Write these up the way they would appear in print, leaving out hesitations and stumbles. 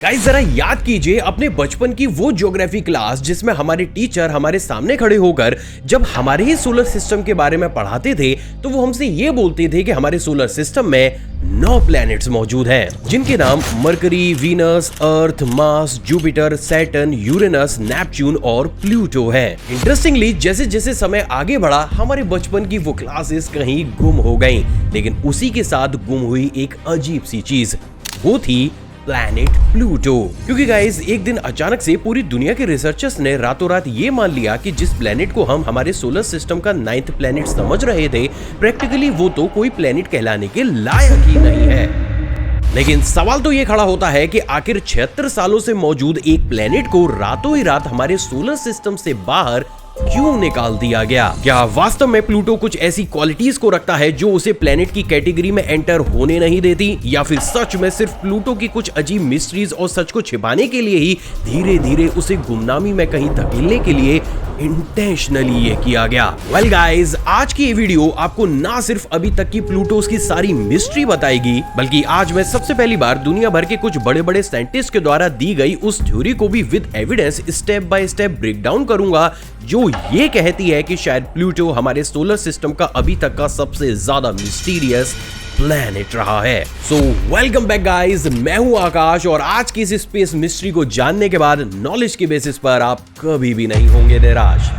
Guys जरा याद कीजिए अपने बचपन की वो ज्योग्राफी क्लास जिसमें हमारे टीचर हमारे सामने खड़े होकर जब हमारे ही सोलर सिस्टम के बारे में पढ़ाते थे तो वो हमसे ये बोलते थे कि हमारे सोलर सिस्टम में 9 प्लैनेट्स मौजूद हैं जिनके नाम Mercury, Venus, Earth, Mars, Jupiter, Saturn, Uranus, Neptune और प्लूटो है। इंटरेस्टिंगली जैसे जैसे समय आगे बढ़ा हमारे बचपन की वो क्लासेस कहीं गुम हो गईं, लेकिन उसी के साथ गुम हुई एक अजीब सी चीज, वो थी प्लैनेट प्लूटो। क्योंकि गाइस एक दिन अचानक से पूरी दुनिया के रिसर्चर्स ने रातों रात ये मान लिया कि जिस प्लैनेट को हम हमारे सोलर सिस्टम का 9th प्लैनेट समझ रहे थे, प्रैक्टिकली वो तो कोई प्लैनेट कहलाने के लायक ही नहीं है। लेकिन सवाल तो ये खड़ा होता है कि आखिर 76 सालों से मौजूद एक प्लैनेट को रातों ही रात हमारे सोलर सिस्टम से बाहर क्यों निकाल दिया गया? क्या वास्तव में प्लूटो कुछ ऐसी क्वालिटीज को रखता है जो उसे प्लेनेट की कैटेगरी में एंटर होने नहीं देती, या फिर सच में सिर्फ प्लूटो की कुछ अजीब मिस्ट्रीज और सच को छिपाने के लिए ही धीरे धीरे उसे गुमनामी में कहीं धकेलने के लिए इंटेंशनली ये किया गया? वेल गाइस, आज की ये वीडियो आपको ना सिर्फ अभी तक की प्लूटोस की सारी मिस्ट्री बताएगी, बल्कि आज मैं सबसे पहली बार दुनिया भर के कुछ बड़े बड़े साइंटिस्ट के द्वारा दी गई उस थ्योरी को भी with evidence step by step break down करूंगा जो ये कहती है कि शायद प्लूटो हमारे सोलर सिस्टम का अभी तक का सबसे ज्यादा मिस्टीरियस प्लैनेट रहा है। सो वेलकम बैक गाइस, मैं हूं आकाश और आज की इस स्पेस मिस्ट्री को जानने के बाद नॉलेज के बेसिस पर आप कभी भी नहीं होंगे निराश।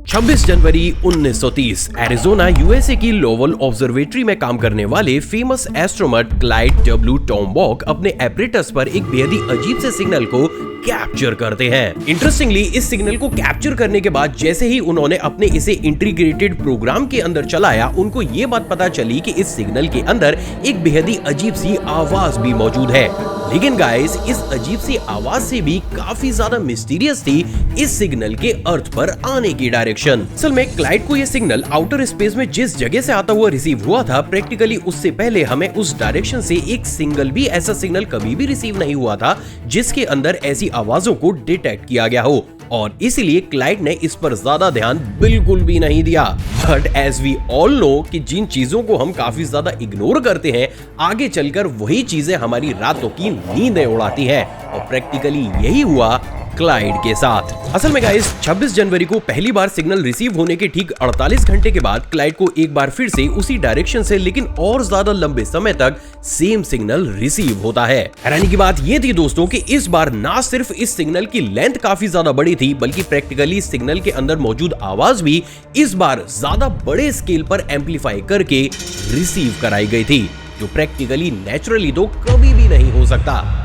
छब्बीस जनवरी 1930 एरिजोना यूएसए की लोवल ऑब्जर्वेटरी में काम करने वाले फेमस एस्ट्रोनॉट क्लाइड डब्ल्यू टॉम्बॉक अपने एपरेटस पर एक बेहद ही अजीब से सिग्नल को कैप्चर करते हैं। इंटरेस्टिंगली इस सिग्नल को कैप्चर करने के बाद जैसे ही उन्होंने अपने इसे इंटीग्रेटेड प्रोग्राम के अंदर चलाया, उनको ये बात पता चली कि इस सिग्नल के अंदर एक बेहद ही अजीब सी आवाज भी मौजूद है। लेकिन गाइस इस अजीब सी आवाज से भी काफी ज्यादा मिस्टीरियस थी इस सिग्नल के अर्थ पर आने की डायरेक्शन। असल में क्लाइड को यह सिग्नल आउटर स्पेस में जिस जगह से आता हुआ रिसीव हुआ था, प्रैक्टिकली उससे पहले हमें उस डायरेक्शन से एक सिंगल भी ऐसा सिग्नल कभी भी रिसीव नहीं हुआ था जिसके अंदर ऐसी आवाजों को डिटेक्ट किया गया हो, और इसीलिए क्लाइड ने इस पर ज्यादा ध्यान बिल्कुल भी नहीं दिया। But as we all know कि जिन चीजों को हम काफी ज्यादा इग्नोर करते हैं, आगे चलकर वही चीजें हमारी रातों की नींदें उड़ाती हैं, और प्रैक्टिकली यही हुआ क्लाइड के साथ। असल में गाइस 26 जनवरी को पहली बार सिग्नल रिसीव होने के ठीक 48 घंटे के बाद क्लाइड को एक बार फिर से उसी डायरेक्शन से लेकिन और ज्यादा लंबे समय तक सेम सिग्नल रिसीव होता है। हैरानी की बात ये थी दोस्तों कि इस बार ना सिर्फ इस सिग्नल की लेंथ काफी ज्यादा बड़ी थी, बल्कि प्रैक्टिकली सिग्नल के अंदर मौजूद आवाज भी इस बार ज्यादा बड़े स्केल पर एम्पलीफाई करके रिसीव कराई गई थी, जो प्रैक्टिकली नेचुरली तो कभी भी नहीं हो सकता।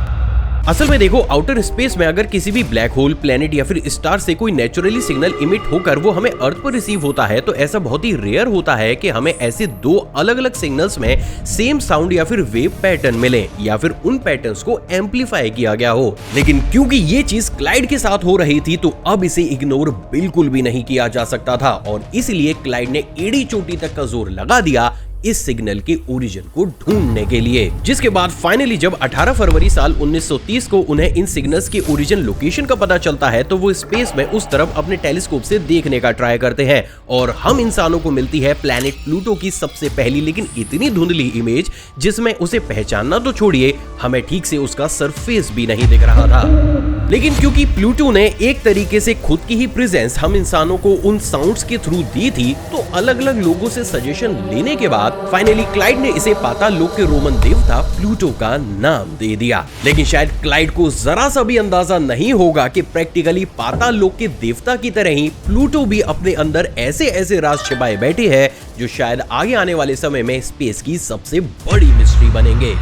असल में देखो, आउटर स्पेस में अगर किसी भी ब्लैक होल, प्लेनेट या फिर स्टार से कोई नेचुरली सिग्नल इमिट होकर वो हमें अर्थ पर रिसीव होता है, तो ऐसा बहुत ही रेयर होता है कि हमें ऐसे दो अलग अलग सिग्नल्स में सेम साउंड या फिर वेव पैटर्न मिले, या फिर उन पैटर्न्स को एम्पलीफाई किया गया हो। लेकिन क्योंकि ये चीज क्लाइड के साथ हो रही थी, तो अब इसे इग्नोर बिल्कुल भी नहीं किया जा सकता था, और इसलिए क्लाइड ने एड़ी चोटी तक का जोर लगा दिया इस सिग्नल के ओरिजिन को ढूंढने के लिए। जिसके बाद फाइनली जब 18 फरवरी साल 1930 को उन्हें इन सिग्नल्स के ओरिजिन लोकेशन का पता चलता है, तो वो स्पेस में उस तरफ अपने टेलीस्कोप से देखने का ट्राई करते हैं, और हम इंसानों को मिलती है प्लैनेट प्लूटो की सबसे पहली लेकिन इतनी धुंधली इमेज, जिसमें उसे पहचानना तो छोड़िए, हमें ठीक से उसका सरफेस भी नहीं दिख रहा था। लेकिन क्योंकि प्लूटो ने एक तरीके से खुद की ही प्रेजेंस हम इंसानों को उन साउंड्स के थ्रू दी थी, तो अलग अलग लोगों से सजेशन लेने के बाद फाइनली क्लाइड ने इसे पाताल लोक के रोमन देवता प्लूटो का नाम दे दिया। लेकिन शायद क्लाइड को जरा सा भी अंदाजा नहीं होगा कि प्रैक्टिकली पाताल लोक के देवता की तरह ही प्लूटो भी अपने अंदर ऐसे ऐसे राज छिपाए बैठे हैं जो शायद आगे आने वाले समय में स्पेस की सबसे बड़ी मिस्ट्री बनेंगे।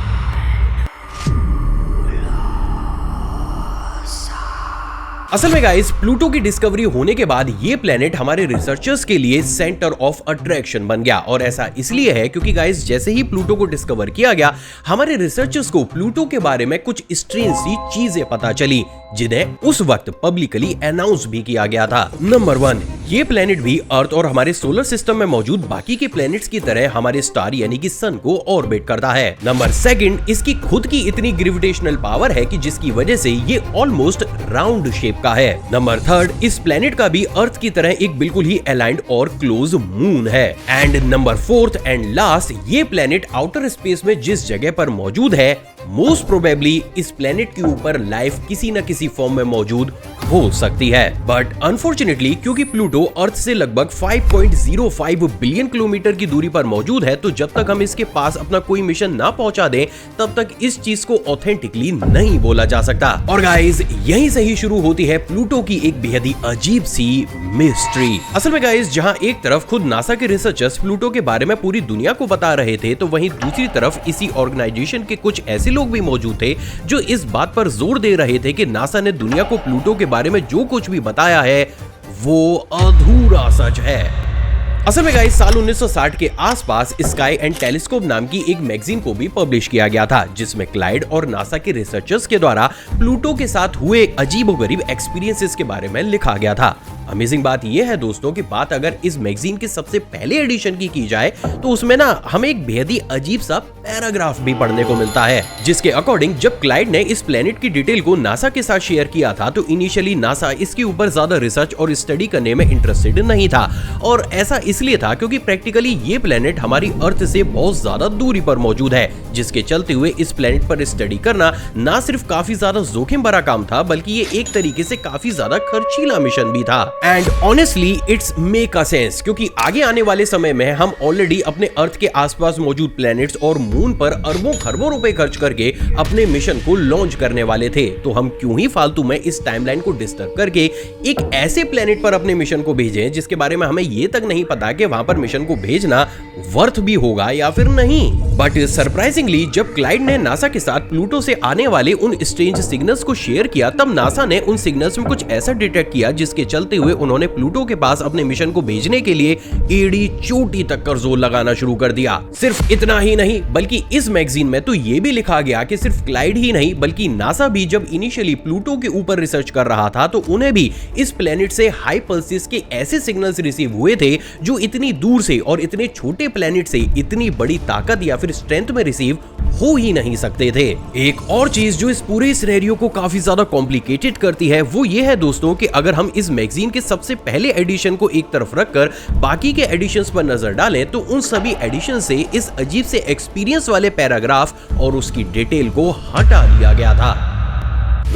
असल में गाइस प्लूटो की डिस्कवरी होने के बाद ये प्लेनेट हमारे रिसर्चर्स के लिए सेंटर ऑफ अट्रैक्शन बन गया, और ऐसा इसलिए है क्योंकि गाइस जैसे ही प्लूटो को डिस्कवर किया गया, हमारे रिसर्चर्स को प्लूटो के बारे में कुछ स्ट्रेंज सी चीजें पता चली, जिन्हें उस वक्त पब्लिकली अनाउंस भी किया गया था। नंबर 1, ये प्लेनेट भी अर्थ और हमारे सोलर सिस्टम में मौजूद बाकी के प्लेनेट्स की तरह हमारे स्टार यानी कि सन को ऑर्बिट करता है। नंबर 2, इसकी खुद की इतनी ग्रेविटेशनल पावर है कि जिसकी वजह से ये ऑलमोस्ट राउंड शेप का है। नंबर 3, इस प्लेनेट का भी अर्थ की तरह एक बिल्कुल ही अलाइंड और क्लोज मून है। एंड नंबर 4 एंड लास्ट, ये प्लेनेट आउटर स्पेस में जिस जगह पर मौजूद है, मोस्ट प्रोबेबली इस प्लेनेट के ऊपर लाइफ किसी न किसी फॉर्म में मौजूद हो सकती है। बट अनफॉर्चुनेटली क्योंकि प्लूटो अर्थ से लगभग 5.05 बिलियन किलोमीटर की दूरी पर मौजूद है, तो जब तक हम इसके पास अपना कोई मिशन ना पहुंचा दें, तब तक इस चीज को ऑथेंटिकली नहीं बोला जा सकता। और गाइस, यहीं से ही शुरू होती है प्लूटो की एक बेहद ही अजीब सी मिस्ट्री। असल में गाइस, जहां एक तरफ खुद नासा के रिसर्चर्स प्लूटो के बारे में पूरी दुनिया को बता रहे थे, तो वहीं दूसरी तरफ इसी ऑर्गेनाइजेशन के कुछ ऐसे लोग भी मौजूद थे जो इस बात पर जोर दे रहे थे कि नासा ने दुनिया को प्लूटो के बारे में जो कुछ भी बताया है वो अधूरा सच है। असल में गाइस, साल 1960 के आसपास स्काई एंड टेलीस्कोप नाम की एक मैगजीन को भी पब्लिश किया गया था, जिसमें क्लाइड और नासा के रिसर्चर्स के द्वारा प्लूटो के साथ हुए अजीबोगरीब एक्सपीरियंसेस के बारे में लिखा गया था। अमेजिंग बात यह है दोस्तों कि बात अगर इस मैगजीन के सबसे पहले एडिशन की जाए, तो उसमें ना हमें एक बेहद ही अजीब सा पैराग्राफ भी पढ़ने को मिलता है, जिसके अकॉर्डिंग जब क्लाइड ने इस प्लेनेट की डिटेल को नासा के साथ शेयर किया था, तो इनिशियली नासा इसके ऊपर ज्यादा रिसर्च और स्टडी करने में इंटरेस्टेड नहीं था। और ऐसा इसलिए था क्योंकि प्रैक्टिकली ये प्लेनेट हमारी अर्थ से बहुत ज्यादा दूरी पर मौजूद है, जिसके चलते हुए इस प्लेनेट पर स्टडी करना ना सिर्फ काफी ज्यादा जोखिम भरा काम था, बल्कि ये एक तरीके से काफी ज्यादा खर्चीला मिशन भी था। And honestly it's make a sense, क्योंकि आगे आने वाले समय में हम ऑलरेडी अपने अर्थ के आसपास मौजूद प्लैनेट्स और मून पर अरबों खरबों रुपए खर्च करके अपने मिशन को लॉन्च करने वाले थे। तो हम क्यों ही फालतू में इस टाइमलाइन को डिस्टर्ब करके एक ऐसे प्लैनेट पर अपने मिशन को भेजें जिसके बारे में हमें ये तक नहीं पता कि वहां पर मिशन को भेजना वर्थ भी होगा या फिर नहीं। बट सरप्राइजिंगली जब क्लाइड ने नासा के साथ प्लूटो से आने वाले उन स्ट्रेंज सिग्नल्स को शेयर किया, तब नासा ने उन सिग्नल्स में कुछ ऐसा डिटेक्ट किया जिसके चलते हुए उन्होंने प्लूटो के पास अपने मिशन को भेजने के लिए एड़ी चोटी तक कर जोर लगाना शुरू कर दिया। सिर्फ इतना ही नहीं, बल्कि इस मैगजीन में तो ये भी लिखा गया कि सिर्फ क्लाइड ही नहीं बल्कि नासा भी जब इनिशियली प्लूटो के ऊपर रिसर्च कर रहा था, तो उन्हें भी इस प्लेनेट से हाई पल्सेस के ऐसे सिग्नल्स रिसीव हुए थे जो इतनी दूर से और इतने छोटे प्लेनेट से इतनी बड़ी ताकत या फिर स्ट्रेंथ में रिसीव हो ही नहीं सकते थे। एक और चीज जो इस पूरे सिनेरियो को काफी ज्यादा कॉम्प्लिकेटेड करती है वो ये है दोस्तों कि अगर हम इस मैगजीन के सबसे पहले एडिशन को एक तरफ रखकर बाकी के एडिशंस पर नजर डालें, तो उन सभी एडिशन से इस अजीब से एक्सपीरियंस वाले पैराग्राफ और उसकी डिटेल को हटा लिया गया था।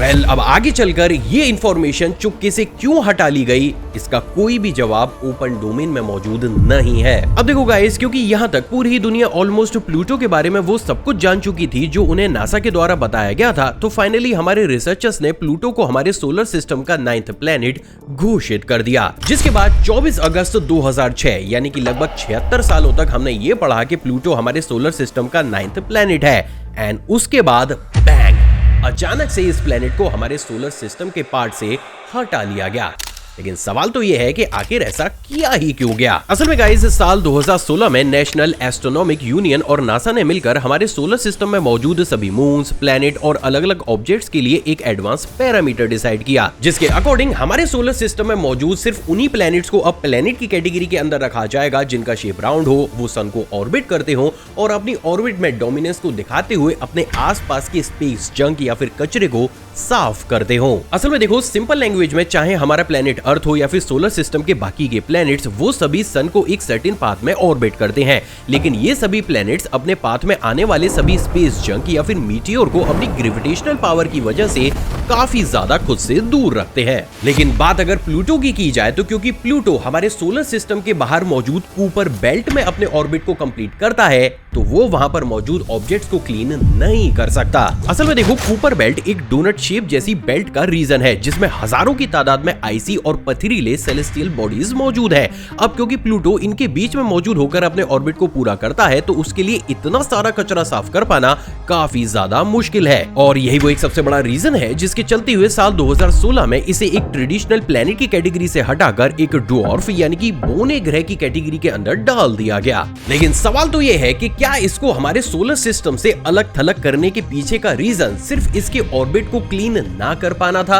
अब आगे चलकर ये इंफॉर्मेशन चुपके से क्यों हटा ली गई, इसका कोई भी जवाब ओपन डोमेन में मौजूद नहीं है। अब देखो गाइस, क्योंकि यहाँ तक पूरी दुनिया ऑलमोस्ट प्लूटो के बारे में वो सब कुछ जान चुकी थी जो उन्हें नासा के द्वारा बताया गया था, तो फाइनली हमारे रिसर्चर्स ने प्लूटो को हमारे सोलर सिस्टम का 9th प्लेनेट घोषित कर दिया। जिसके बाद 24 अगस्त 2006 यानी कि लगभग 76 सालों तक हमने ये पढ़ा कि प्लूटो हमारे सोलर सिस्टम का 9th प्लेनेट है। एंड उसके बाद बैंग, अचानक से इस प्लेनेट को हमारे सोलर सिस्टम के पार्ट से हटा लिया गया। लेकिन सवाल तो यह है कि आखिर ऐसा किया ही क्यों गया। असल में गाइस, साल 2016 में नेशनल एस्ट्रोनॉमिक यूनियन और नासा ने मिलकर हमारे सोलर सिस्टम में मौजूद सभी मून्स, प्लैनेट और अलग अलग ऑब्जेक्ट्स के लिए एक एडवांस पैरामीटर डिसाइड किया, जिसके अकॉर्डिंग हमारे सोलर सिस्टम में मौजूद सिर्फ उन्हीं प्लैनेट्स को अब प्लैनेट की कैटेगरी के अंदर रखा जाएगा जिनका शेप राउंड हो, वो सन को ऑर्बिट करते हो और अपनी ऑर्बिट में डोमिनेंस को दिखाते हुए अपने आसपास के स्पेस जंक या फिर कचरे को साफ करते हो। असल में देखो, सिंपल लैंग्वेज में चाहे हमारा प्लेनेट अर्थ हो या फिर सोलर सिस्टम के बाकी के प्लैनेट्स, वो सभी सन को एक सर्टेन पाथ में ऑर्बिट करते हैं। लेकिन ये सभी प्लैनेट्स अपने पाथ में आने वाले सभी स्पेस जंक या फिर मीटियोर को अपनी ग्रेविटेशनल पावर की वजह से काफी ज्यादा खुद से दूर रखते हैं। लेकिन बात अगर प्लूटो की जाए, तो क्योंकि प्लूटो हमारे सोलर सिस्टम के बाहर मौजूद कूपर बेल्ट में अपने ऑर्बिट को कंप्लीट करता है, तो वो वहां पर मौजूद ऑब्जेक्ट्स को क्लीन नहीं कर सकता। असल में देखो, कूपर बेल्ट एक डोनट शेप जैसी बेल्ट का रीजन है जिसमें हजारों की तादाद में आइसी और पथरीले सेलेस्टियल बॉडीज मौजूद है। अब क्योंकि प्लूटो इनके बीच में मौजूद होकर अपने ऑर्बिट को पूरा करता है, तो उसके लिए इतना सारा कचरा साफ कर पाना काफी ज्यादा मुश्किल है। और यही वो एक सबसे बड़ा रीजन है जिसके चलते हुए साल 2016 में इसे एक ट्रेडिशनल प्लेनेट की कैटेगरी से हटाकर एक ड्वार्फ यानी कि बौने ग्रह की कैटेगरी के अंदर डाल दिया गया। लेकिन सवाल तो ये है कि क्या इसको हमारे सोलर सिस्टम से अलग थलग करने के पीछे का रीजन सिर्फ इसके ऑर्बिट को क्लीन ना कर पाना था?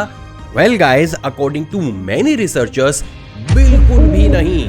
Well guys, according to many researchers, बिल्कुल नहीं।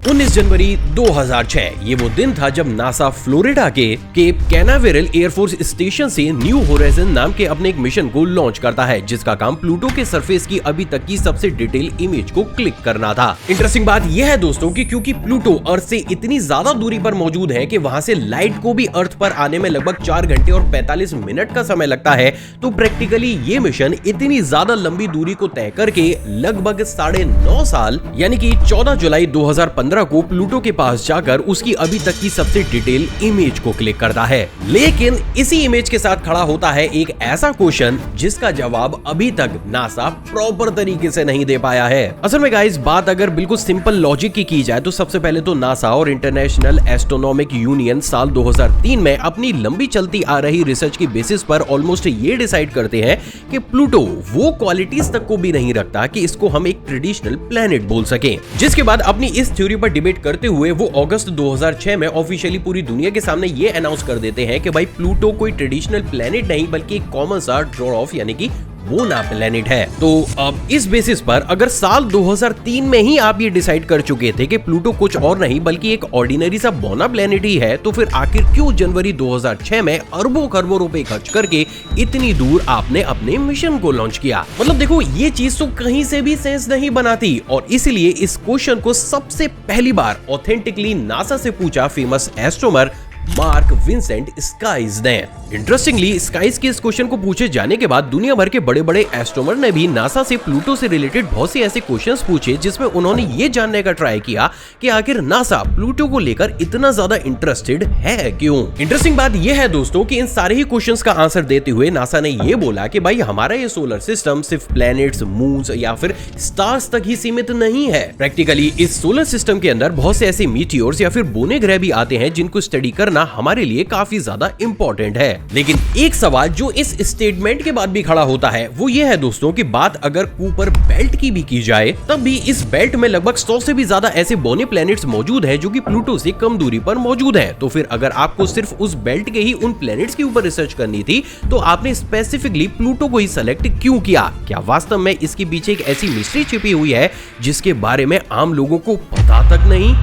19 जनवरी 2006 ये वो दिन था जब नासा फ्लोरिडा के केप कैनावेरल एयरफोर्स स्टेशन से न्यू होराइजन नाम के अपने एक मिशन को लॉन्च करता है, जिसका काम प्लूटो के सरफेस की अभी तक की सबसे डिटेल इमेज को क्लिक करना था। इंटरेस्टिंग बात यह है दोस्तों कि क्योंकि प्लूटो अर्थ से इतनी ज्यादा दूरी पर मौजूद है कि वहां से लाइट को भी अर्थ पर आने में लगभग 4 घंटे और 45 मिनट का समय लगता है, तो प्रैक्टिकली ये मिशन इतनी ज्यादा लंबी दूरी को तय करके लगभग 9.5 साल यानी कि 14 जुलाई 2015 को प्लूटो के पास जाकर उसकी अभी तक की सबसे डिटेल इमेज को क्लिक करता है। लेकिन इसी इमेज के साथ खड़ा होता है एक ऐसा क्वेश्चन जिसका जवाब अभी तक नासा प्रॉपर तरीके से नहीं दे पाया है। असल में गाइस, बात अगर बिल्कुल सिंपल लॉजिक की जाए तो सबसे पहले तो नासा और इंटरनेशनल एस्ट्रोनॉमिक यूनियन साल 2003 में अपनी लंबी चलती आ रही रिसर्च की बेसिस पर ऑलमोस्ट ये डिसाइड करते हैं कि प्लूटो वो क्वालिटीज तक को भी नहीं रखता कि इसको हम एक ट्रेडिशनल प्लेनेट बोल सकें। जिसके बाद अपनी इस थ्योरी पर डिबेट करते हुए वो अगस्त 2006 में ऑफिशियली पूरी दुनिया के सामने ये अनाउंस कर देते हैं कि भाई प्लूटो कोई ट्रेडिशनल प्लेनेट नहीं बल्कि एक कॉमन सा ड्रॉप यानी कि बोना प्लेनेट है। तो अब इस बेसिस पर अगर साल 2003 में ही आप ये डिसाइड कर चुके थे कि प्लूटो कुछ और नहीं बल्कि एक ऑर्डिनरी सा बोना प्लेनेट ही है, तो फिर आखिर क्यों जनवरी 2006 में अरबों खरबों रुपए खर्च करके इतनी दूर आपने अपने मिशन को लॉन्च किया? मतलब देखो, ये चीज तो कहीं से भी सेंस नहीं बनाती और इसीलिए इस क्वेश्चन को सबसे पहली बार ऑथेंटिकली नासा से पूछा famous astronomer Mark Vincent Skies ने। इंटरेस्टिंगली, स्काइज के इस क्वेश्चन को पूछे जाने के बाद दुनिया भर के बड़े बड़े एस्ट्रोनॉमर ने भी नासा से प्लूटो से रिलेटेड बहुत से ऐसे क्वेश्चंस पूछे जिसमें उन्होंने ये जानने का ट्राई किया कि आखिर नासा प्लूटो को लेकर इतना ज्यादा इंटरेस्टेड है क्यों। इंटरेस्टिंग बात यह है दोस्तों कि इन सारे ही क्वेश्चंस का आंसर देते हुए नासा ने ये बोला कि भाई हमारा ये सोलर सिस्टम सिर्फ प्लैनेट्स, मून्स या फिर स्टार्स तक ही सीमित नहीं है। प्रैक्टिकली इस सोलर सिस्टम के अंदर बहुत से ऐसे मीटियोर्स या फिर बोने ग्रह भी आते हैं जिनको स्टडी करना हमारे लिए काफी ज्यादा इंपॉर्टेंट है। लेकिन एक सवाल जो इस स्टेटमेंट के बाद भी खड़ा होता है वो ये है दोस्तों कि बात अगर कूपर बेल्ट की भी की जाए तब भी इस बेल्ट में लगभग 100 से भी ज्यादा ऐसे बोने प्लैनेट्स मौजूद हैं जो कि प्लूटो से कम दूरी पर मौजूद हैं। तो फिर अगर आपको सिर्फ उस बेल्ट के ही उन प्लैनेट्स के ऊपर रिसर्च करनी थी तो आपने स्पेसिफिकली प्लूटो को ही सेलेक्ट क्यों किया? क्या वास्तव में इसके पीछे एक ऐसी मिस्ट्री छिपी हुई है जिसके बारे में आम लोगों को पता तक नहीं?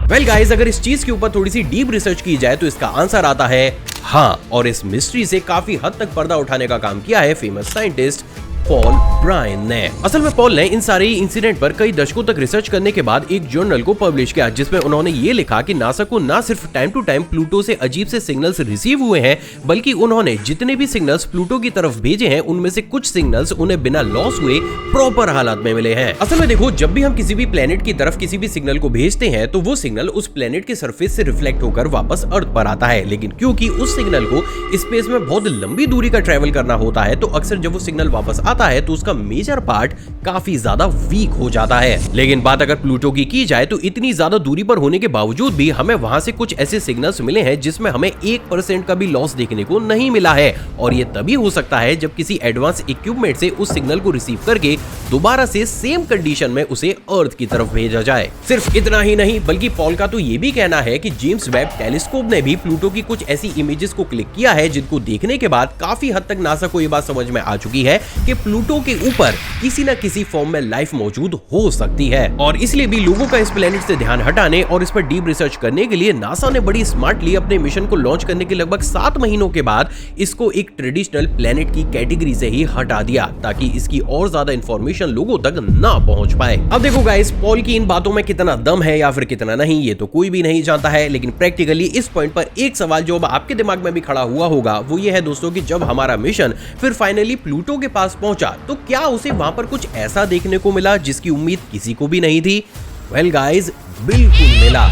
वेल गाइस, अगर इस चीज के ऊपर थोड़ी सी डीप रिसर्च की जाए तो इसका आंसर आता है हाँ, और इस मिस्ट्री से काफी हद तक पर्दा उठाने का काम किया है फेमस साइंटिस्ट पॉल ब्रायन ने। असल में पॉल ने इन सारे इंसिडेंट पर कई दशकों तक रिसर्च करने के बाद एक जर्नल को पब्लिश किया जिसमें उन्होंने ये लिखा कि नासा को ना सिर्फ टाइम टू टाइम प्लूटो से अजीब से सिग्नल्स रिसीव हुए हैं बल्कि उन्होंने जितने भी सिग्नल्स प्लूटो की तरफ भेजे हैं उनमें से कुछ सिग्नल्स उन्हें बिना लॉस हुए प्रॉपर हालात में मिले हैं। असल में देखो, जब भी हम किसी भी प्लेनेट की तरफ किसी भी सिग्नल को भेजते हैं तो वो सिग्नल उस प्लेनेट के सरफेस से रिफ्लेक्ट होकर वापस अर्थ पर आता है, लेकिन क्योंकि उस सिग्नल को स्पेस में बहुत लंबी दूरी का ट्रेवल करना होता है तो अक्सर जब वो सिग्नल वापस आता है तो उसका मेजर पार्ट काफी ज्यादा वीक हो जाता है। लेकिन बात अगर प्लूटो की जाए तो इतनी ज्यादा दूरी पर होने के बावजूद भी हमें वहां से कुछ ऐसे सिग्नल्स मिले हैं जिसमें हमें 1% का भी लॉस देखने को नहीं मिला है, और ये तभी हो सकता है जब किसी एडवांस इक्विपमेंट से उस सिग्नल को रिसीव करके दोबारा से सेम कंडीशन में उसे अर्थ की तरफ भेजा जाए। सिर्फ इतना ही नहीं बल्कि पॉल का तो ये भी कहना है कि जेम्स वेब टेलीस्कोप ने भी प्लूटो की कुछ ऐसी इमेजेस को क्लिक किया है जिनको देखने के बाद काफी हद तक नासा को ये बात समझ में आ चुकी है कि प्लूटो के ऊपर किसी न किसी फॉर्म में लाइफ मौजूद हो सकती है, और इसलिए भी लोगों का इस प्लेनेट से ध्यान हटाने और इस पर डीप रिसर्च करने के लिए नासा ने बड़ी स्मार्टली अपने मिशन को लॉन्च करने के लगभग 7 महीनों के बाद इसको एक ट्रेडिशनल प्लेनेट की कैटेगरी से ही हटा दिया ताकि इसकी और ज्यादा इंफॉर्मेशन लोगों तक ना पहुंच पाए। अब देखो गाइस, पॉल की इन बातों में कितना दम है या फिर कितना नहीं ये तो कोई भी नहीं जानता है, लेकिन प्रैक्टिकली इस पॉइंट पर एक सवाल जो अब आपके दिमाग में भी खड़ा हुआ होगा वो ये है दोस्तों कि जब हमारा मिशन फिर फाइनली प्लूटो के पास पहुंचा तो क्या उसे वहां पर कुछ ऐसा देखने को मिला जिसकी उम्मीद किसी को भी नहीं थी? वेल गाइस, बिल्कुल मिला।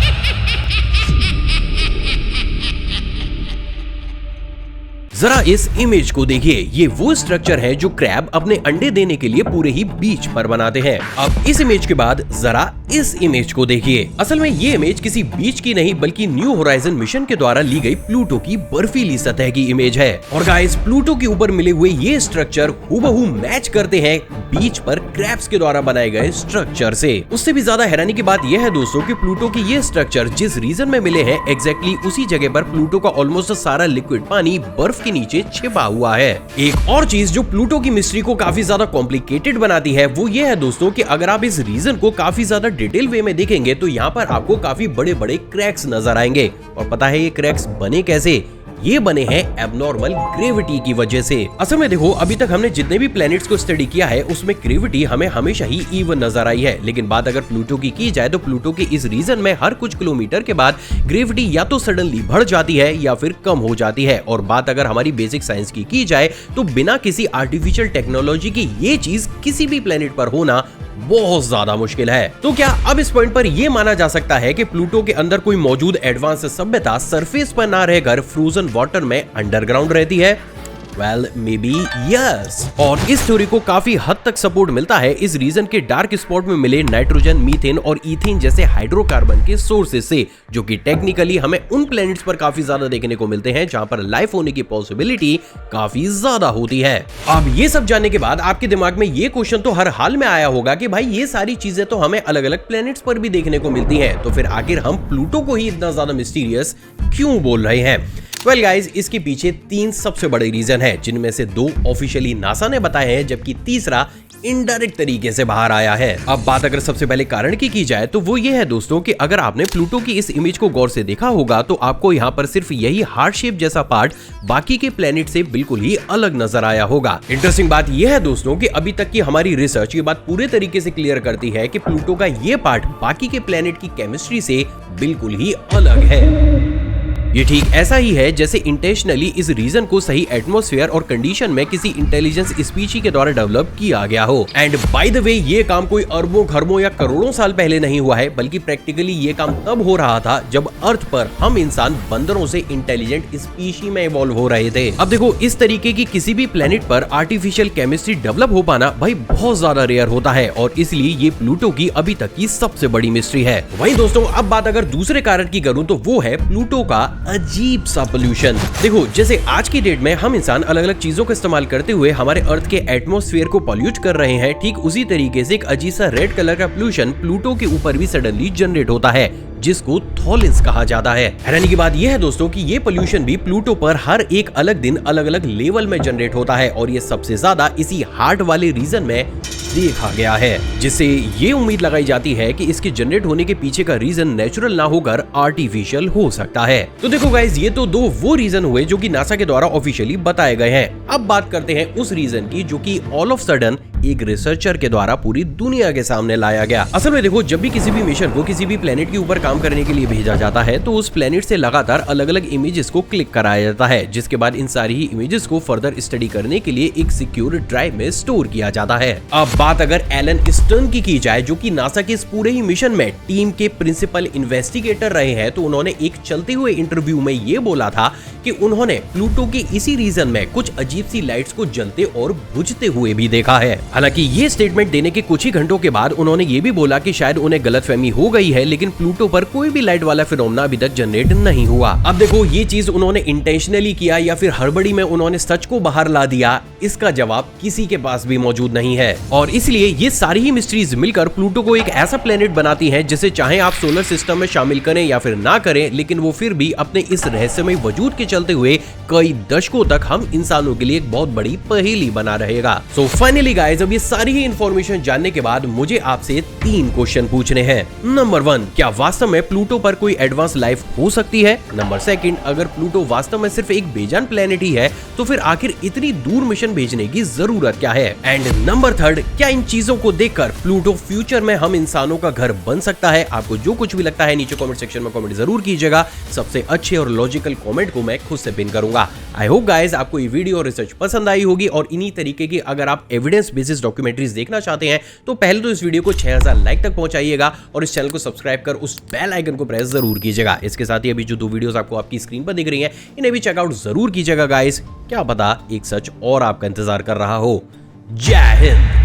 जरा इस इमेज को देखिए, ये वो स्ट्रक्चर है जो क्रैब अपने अंडे देने के लिए पूरे ही बीच पर बनाते हैं। अब इस इमेज के बाद जरा इस इमेज को देखिए। असल में ये इमेज किसी बीच की नहीं बल्कि न्यू होराइजन मिशन के द्वारा ली गई प्लूटो की बर्फीली सतह की इमेज है। और गाइस, प्लूटो के ऊपर मिले हुए ये स्ट्रक्चर हूबहू मैच करते हैं बीच पर क्रैब्स के द्वारा बनाए गए स्ट्रक्चर से। उससे भी ज्यादा हैरानी की बात यह है दोस्तों कि प्लूटो के ये स्ट्रक्चर जिस रीजन में मिले हैं एग्जैक्टली उसी जगह पर प्लूटो का ऑलमोस्ट सारा लिक्विड पानी बर्फ के नीचे छिपा हुआ है। एक और चीज जो प्लूटो की मिस्ट्री को काफी ज्यादा कॉम्प्लिकेटेड बनाती है वो ये है दोस्तों कि अगर आप इस रीजन को काफी ज्यादा डिटेल वे में देखेंगे तो यहाँ पर आपको काफी बड़े बड़े क्रैक्स नजर आएंगे। और पता है ये क्रैक्स बने कैसे? ये बने हैं एबनॉर्मल ग्रेविटी की वजह से। असल में देखो, अभी तक हमने जितने भी प्लैनेट्स को स्टडी किया है उसमें ग्रेविटी हमें हमेशा ही इवन नजर आई है, लेकिन बात अगर प्लूटो की जाए तो प्लूटो के इस रीजन में हर कुछ किलोमीटर के बाद ग्रेविटी या तो सडनली बढ़ जाती है या फिर कम हो जाती है। और बात अगर हमारी बेसिक साइंस की जाए तो बिना किसी आर्टिफिशियल टेक्नोलॉजी की ये चीज किसी भी प्लैनेट पर होना बहुत ज्यादा मुश्किल है। तो क्या अब इस पॉइंट पर यह माना जा सकता है कि प्लूटो के अंदर कोई मौजूद एडवांस सभ्यता सरफेस पर ना रहकर फ्रोजन वाटर में अंडरग्राउंड रहती है? Well, maybe yes। और इस थ्योरी को काफी हद तक सपोर्ट मिलता है इस रीजन के डार्क स्पॉट में मिले नाइट्रोजन, मीथेन और इथेन जैसे हाइड्रोकार्बन के सोर्सेज से, जो कि टेक्निकली हमें उन प्लैनेट्स पर काफी ज्यादा देखने को मिलते हैं जहां पर लाइफ होने की पॉसिबिलिटी काफी ज्यादा होती है। अब ये सब जानने के बाद आपके दिमाग में ये क्वेश्चन तो हर हाल में आया होगा कि भाई ये सारी चीजें तो हमें अलग अलग प्लैनेट्स पर भी देखने को मिलती है, तो फिर आखिर हम प्लूटो को ही इतना ज्यादा मिस्टीरियस क्यों बोल रहे हैं? वेल गाइज, इसके पीछे 3 सबसे बड़े रीजन है, जिनमें से 2 ऑफिशियली नासा ने बताए हैं जबकि तीसरा इनडायरेक्ट तरीके से बाहर आया है। अब बात अगर सबसे पहले कारण की जाए तो वो ये है दोस्तों कि अगर आपने प्लूटो की इस इमेज को गौर से देखा होगा तो आपको यहाँ पर सिर्फ यही हार्ट शेप जैसा पार्ट बाकी के प्लेनेट से बिल्कुल ही अलग नजर आया होगा। इंटरेस्टिंग बात यह है दोस्तों कि अभी तक की हमारी रिसर्च ये बात पूरे तरीके से क्लियर करती है कि प्लूटो का ये पार्ट बाकी के प्लेनेट की केमिस्ट्री से बिल्कुल ही अलग है। ये ठीक ऐसा ही है जैसे इंटेंशनली इस रीजन को सही एटमॉस्फेयर और कंडीशन में किसी इंटेलिजेंस स्पीशी के द्वारा डेवलप किया गया हो। एंड बाय द वे, ये काम कोई अरबों खरबों या करोड़ों साल पहले नहीं हुआ है, बल्कि प्रैक्टिकली ये काम तब हो रहा था जब अर्थ पर हम इंसान बंदरों से इंटेलिजेंट स्पीशी में इवॉल्व हो रहे थे। अब देखो, इस तरीके की किसी भी प्लेनेट पर आर्टिफिशियल केमिस्ट्री डेवलप हो पाना भाई बहुत ज्यादा रेयर होता है, और इसलिए ये प्लूटो की अभी तक की सबसे बड़ी मिस्ट्री है। वहीं दोस्तों, अब बात अगर दूसरे कारण की करूं तो वो है प्लूटो का अजीब सा पोल्यूशन। देखो, जैसे आज की डेट में हम इंसान अलग अलग चीजों का इस्तेमाल करते हुए हमारे अर्थ के एटमॉस्फेयर को पॉल्यूट कर रहे हैं, ठीक उसी तरीके से एक अजीब सा रेड कलर का पोल्यूशन प्लूटो के ऊपर भी सडनली जनरेट होता है, जिसको थॉलिन्स कहा जाता है। हैरानी की बात यह है दोस्तों कि ये पोल्यूशन भी प्लूटो पर हर एक अलग दिन अलग अलग लेवल में जनरेट होता है, और ये सबसे ज्यादा इसी हार्ट वाले रीजन में देखा गया है, जिससे ये उम्मीद लगाई जाती है कि इसके जनरेट होने के पीछे का रीजन नेचुरल ना होकर आर्टिफिशियल हो सकता है। तो देखो गाइज, ये तो 2 वो रीजन हुए जो कि नासा के द्वारा ऑफिशियली बताए गए हैं। अब बात करते हैं उस रीजन की जो कि ऑल ऑफ सडन एक रिसर्चर के द्वारा पूरी दुनिया के सामने लाया गया। असल में देखो, जब भी किसी भी मिशन को किसी भी प्लेनेट के ऊपर काम करने के लिए भेजा जाता है तो उस प्लेनेट से लगातार अलग अलग इमेजेस को क्लिक कराया जाता है, जिसके बाद इन सारी ही इमेजेस को फर्दर स्टडी करने के लिए एक सिक्योर ड्राइव में स्टोर किया जाता है। अब बात अगर एलन स्टर्न की जाए, जो कि नासा के इस पूरे ही मिशन में टीम के प्रिंसिपल इन्वेस्टिगेटर रहे हैं, तो उन्होंने एक चलते हुए इंटरव्यू में ये बोला था कि उन्होंने प्लूटो के इसी रीजन में कुछ अजीब सी लाइट्स को जलते और बुझते हुए भी देखा है। हालांकि ये स्टेटमेंट देने के कुछ ही घंटों के बाद उन्होंने ये भी बोला कि शायद उन्हें गलतफहमी हो गई है, लेकिन प्लूटो पर कोई भी लाइट वाला फिनोमेना अभी तक जनरेट नहीं हुआ। अब देखो, ये चीज उन्होंने इंटेंशनली किया या फिर हड़बड़ी में उन्होंने सच को बाहर ला दिया, इसका जवाब किसी के पास भी मौजूद नहीं है। और इसलिए ये सारी ही मिस्ट्रीज मिलकर प्लूटो को एक ऐसा प्लेनेट बनाती हैं जिसे चाहे आप सोलर सिस्टम में शामिल करें या फिर ना करें, लेकिन वो फिर भी अपने इस रहस्यमय वजूद के चलते हुए कई दशकों तक हम इंसानों के लिए एक बहुत बड़ी पहेली बना रहेगा। सो फाइनली गाइस, अब ये सारी ही इंफॉर्मेशन जानने के बाद मुझे आपसे 3 क्वेश्चन पूछने हैं। नंबर 1, क्या वास्तव में प्लूटो पर कोई एडवांस लाइफ हो सकती है? नंबर 2, अगर प्लूटो वास्तव में सिर्फ एक बेजान प्लेनेट ही है तो फिर आखिर इतनी दूर मिशन भेजने की जरूरत क्या है? एंड नंबर 3, क्या इन चीजों को देखकर प्लूटो फ्यूचर में हम इंसानों का घर बन सकता है? आपको जो कुछ भी लगता है नीचे कमेंट सेक्शन में कमेंट जरूर कीजिएगा। सबसे अच्छे और लॉजिकल कमेंट को मैं खुद से पिन करूंगा। आई होप गाइस आपको ये वीडियो और रिसर्च पसंद आई होगी, और इन्हीं तरीके की अगर आप एविडेंस बेसिस डॉक्यूमेंट्रीज देखना चाहते हैं तो पहले तो इस वीडियो को 6000 लाइक तक पहुंचाइएगा और इस चैनल को सब्सक्राइब कर उस बेल आइकन को प्रेस जरूर कीजिएगा। इसके साथ ही अभी जो 2 वीडियोस आपको आपकी स्क्रीन पर दिख रही हैं, इन्हें भी चेकआउट जरूर कीजिएगा गाइस। क्या पता एक सच और आपका इंतजार कर रहा हो। जय हिंद।